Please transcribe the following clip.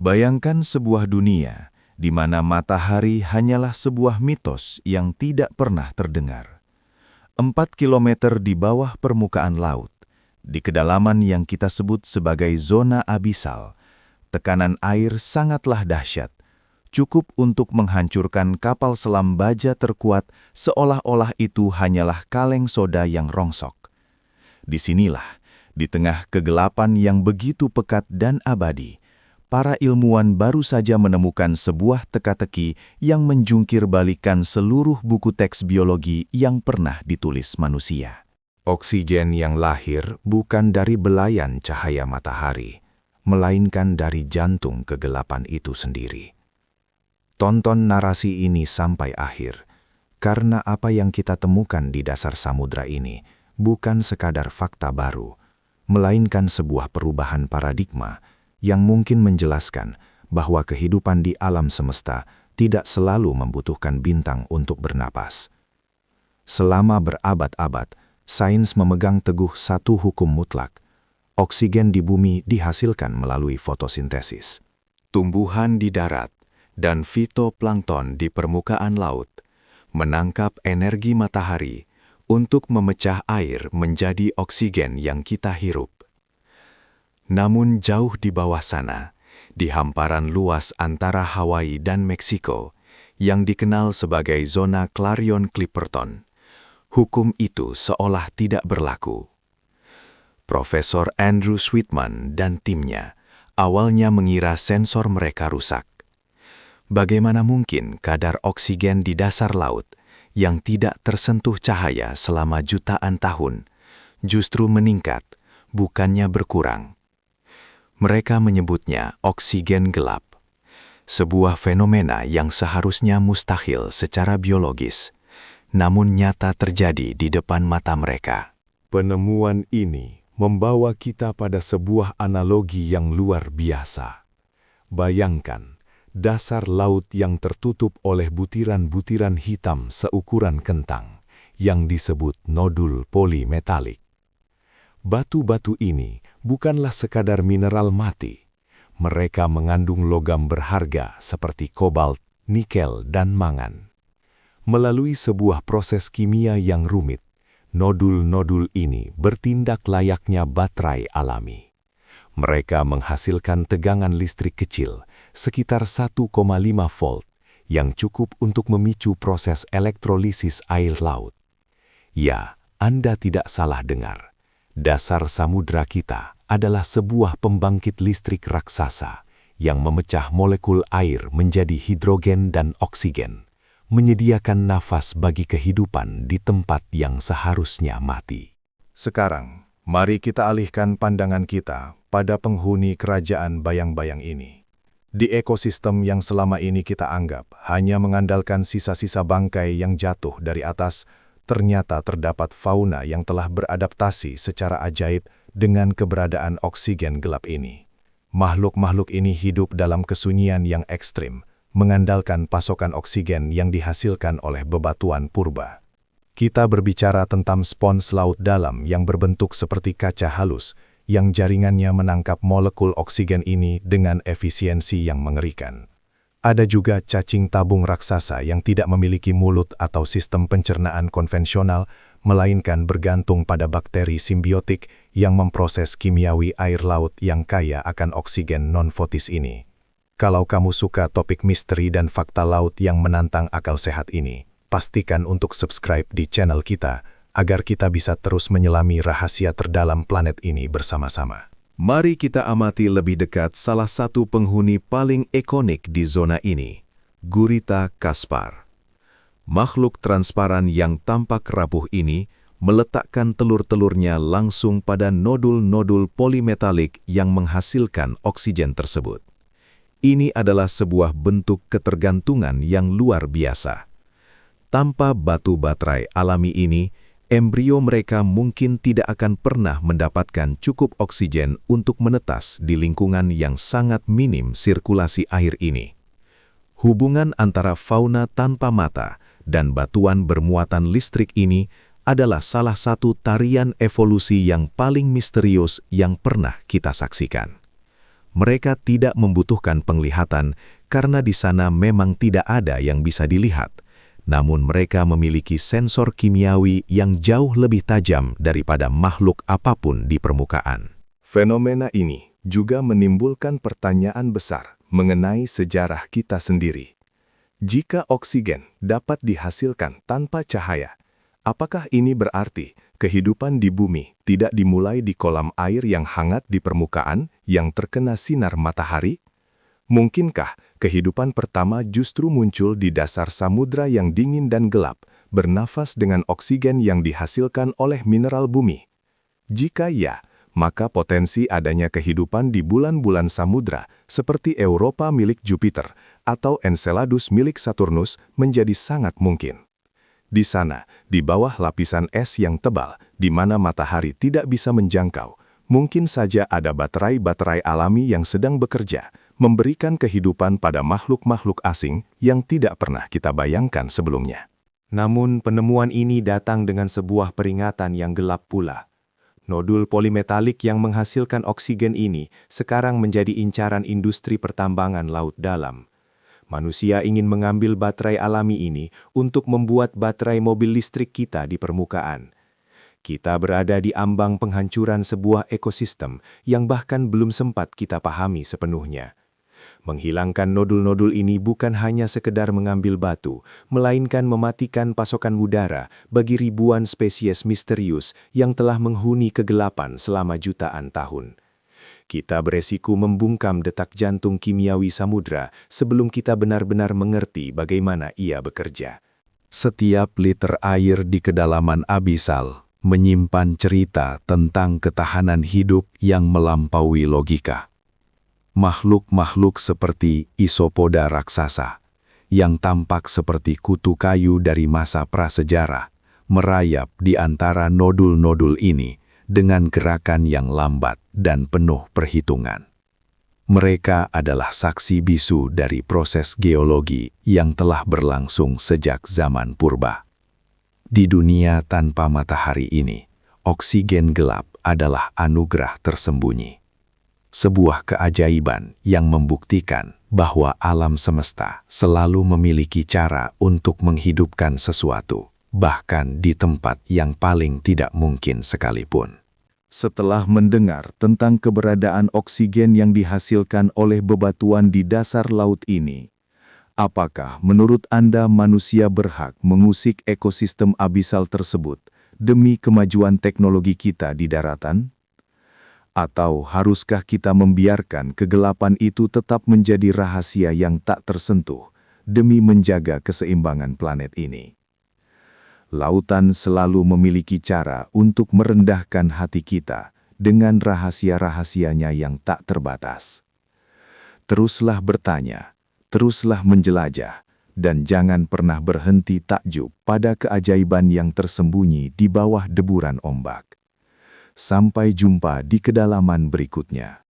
Bayangkan sebuah dunia di mana matahari hanyalah sebuah mitos yang tidak pernah terdengar. 4 kilometer di bawah permukaan laut, di kedalaman yang kita sebut sebagai zona abisal, tekanan air sangatlah dahsyat, cukup untuk menghancurkan kapal selam baja terkuat seolah-olah itu hanyalah kaleng soda yang rongsok. Disinilah, di tengah kegelapan yang begitu pekat dan abadi, para ilmuwan baru saja menemukan sebuah teka-teki yang menjungkir balikan seluruh buku teks biologi yang pernah ditulis manusia. Oksigen yang lahir bukan dari belayan cahaya matahari, melainkan dari jantung kegelapan itu sendiri. Tonton narasi ini sampai akhir, karena apa yang kita temukan di dasar samudra ini bukan sekadar fakta baru, melainkan sebuah perubahan paradigma yang mungkin menjelaskan bahwa kehidupan di alam semesta tidak selalu membutuhkan bintang untuk bernapas. Selama berabad-abad, sains memegang teguh satu hukum mutlak. Oksigen di bumi dihasilkan melalui fotosintesis. Tumbuhan di darat dan fitoplankton di permukaan laut menangkap energi matahari untuk memecah air menjadi oksigen yang kita hirup. Namun jauh di bawah sana, di hamparan luas antara Hawaii dan Meksiko, yang dikenal sebagai zona Clarion-Clipperton, hukum itu seolah tidak berlaku. Profesor Andrew Sweetman dan timnya awalnya mengira sensor mereka rusak. Bagaimana mungkin kadar oksigen di dasar laut yang tidak tersentuh cahaya selama jutaan tahun justru meningkat, bukannya berkurang? Mereka menyebutnya oksigen gelap, sebuah fenomena yang seharusnya mustahil secara biologis, namun nyata terjadi di depan mata mereka. Penemuan ini membawa kita pada sebuah analogi yang luar biasa. Bayangkan, dasar laut yang tertutup oleh butiran-butiran hitam seukuran kentang, yang disebut nodul polimetalik. Batu-batu ini bukanlah sekadar mineral mati. Mereka mengandung logam berharga seperti kobalt, nikel, dan mangan. Melalui sebuah proses kimia yang rumit, nodul-nodul ini bertindak layaknya baterai alami. Mereka menghasilkan tegangan listrik kecil, sekitar 1,5 volt, yang cukup untuk memicu proses elektrolisis air laut. Ya, Anda tidak salah dengar. Dasar samudra kita adalah sebuah pembangkit listrik raksasa yang memecah molekul air menjadi hidrogen dan oksigen, menyediakan nafas bagi kehidupan di tempat yang seharusnya mati. Sekarang, mari kita alihkan pandangan kita pada penghuni kerajaan bayang-bayang ini. Di ekosistem yang selama ini kita anggap hanya mengandalkan sisa-sisa bangkai yang jatuh dari atas, ternyata terdapat fauna yang telah beradaptasi secara ajaib dengan keberadaan oksigen gelap ini. Makhluk-makhluk ini hidup dalam kesunyian yang ekstrim, mengandalkan pasokan oksigen yang dihasilkan oleh bebatuan purba. Kita berbicara tentang spons laut dalam yang berbentuk seperti kaca halus, yang jaringannya menangkap molekul oksigen ini dengan efisiensi yang mengerikan. Ada juga cacing tabung raksasa yang tidak memiliki mulut atau sistem pencernaan konvensional, melainkan bergantung pada bakteri simbiotik yang memproses kimiawi air laut yang kaya akan oksigen non-fotis ini. Kalau kamu suka topik misteri dan fakta laut yang menantang akal sehat ini, pastikan untuk subscribe di channel kita, agar kita bisa terus menyelami rahasia terdalam planet ini bersama-sama. Mari kita amati lebih dekat salah satu penghuni paling ikonik di zona ini, Gurita Caspar. Makhluk transparan yang tampak rapuh ini meletakkan telur-telurnya langsung pada nodul-nodul polimetalik yang menghasilkan oksigen tersebut. Ini adalah sebuah bentuk ketergantungan yang luar biasa. Tanpa batu baterai alami ini, embrio mereka mungkin tidak akan pernah mendapatkan cukup oksigen untuk menetas di lingkungan yang sangat minim sirkulasi air ini. Hubungan antara fauna tanpa mata dan batuan bermuatan listrik ini adalah salah satu tarian evolusi yang paling misterius yang pernah kita saksikan. Mereka tidak membutuhkan penglihatan karena di sana memang tidak ada yang bisa dilihat. Namun mereka memiliki sensor kimiawi yang jauh lebih tajam daripada makhluk apapun di permukaan. Fenomena ini juga menimbulkan pertanyaan besar mengenai sejarah kita sendiri. Jika oksigen dapat dihasilkan tanpa cahaya, apakah ini berarti kehidupan di bumi tidak dimulai di kolam air yang hangat di permukaan yang terkena sinar matahari? Mungkinkah kehidupan pertama justru muncul di dasar samudra yang dingin dan gelap, bernafas dengan oksigen yang dihasilkan oleh mineral bumi? Jika ya, maka potensi adanya kehidupan di bulan-bulan samudra seperti Europa milik Jupiter atau Enceladus milik Saturnus menjadi sangat mungkin. Di sana, di bawah lapisan es yang tebal, di mana matahari tidak bisa menjangkau, mungkin saja ada baterai-baterai alami yang sedang bekerja, memberikan kehidupan pada makhluk-makhluk asing yang tidak pernah kita bayangkan sebelumnya. Namun penemuan ini datang dengan sebuah peringatan yang gelap pula. Nodul polimetalik yang menghasilkan oksigen ini sekarang menjadi incaran industri pertambangan laut dalam. Manusia ingin mengambil baterai alami ini untuk membuat baterai mobil listrik kita di permukaan. Kita berada di ambang penghancuran sebuah ekosistem yang bahkan belum sempat kita pahami sepenuhnya. Menghilangkan nodul-nodul ini bukan hanya sekedar mengambil batu, melainkan mematikan pasokan udara bagi ribuan spesies misterius yang telah menghuni kegelapan selama jutaan tahun. Kita beresiko membungkam detak jantung kimiawi samudra sebelum kita benar-benar mengerti bagaimana ia bekerja. Setiap liter air di kedalaman abisal menyimpan cerita tentang ketahanan hidup yang melampaui logika. Makhluk-makhluk seperti isopoda raksasa, yang tampak seperti kutu kayu dari masa prasejarah, merayap di antara nodul-nodul ini dengan gerakan yang lambat dan penuh perhitungan. Mereka adalah saksi bisu dari proses geologi yang telah berlangsung sejak zaman purba. Di dunia tanpa matahari ini, oksigen gelap adalah anugerah tersembunyi. Sebuah keajaiban yang membuktikan bahwa alam semesta selalu memiliki cara untuk menghidupkan sesuatu, bahkan di tempat yang paling tidak mungkin sekalipun. Setelah mendengar tentang keberadaan oksigen yang dihasilkan oleh bebatuan di dasar laut ini, apakah menurut Anda manusia berhak mengusik ekosistem abisal tersebut demi kemajuan teknologi kita di daratan? Atau haruskah kita membiarkan kegelapan itu tetap menjadi rahasia yang tak tersentuh demi menjaga keseimbangan planet ini? Lautan selalu memiliki cara untuk merendahkan hati kita dengan rahasia-rahasianya yang tak terbatas. Teruslah bertanya, teruslah menjelajah, dan jangan pernah berhenti takjub pada keajaiban yang tersembunyi di bawah deburan ombak. Sampai jumpa di kedalaman berikutnya.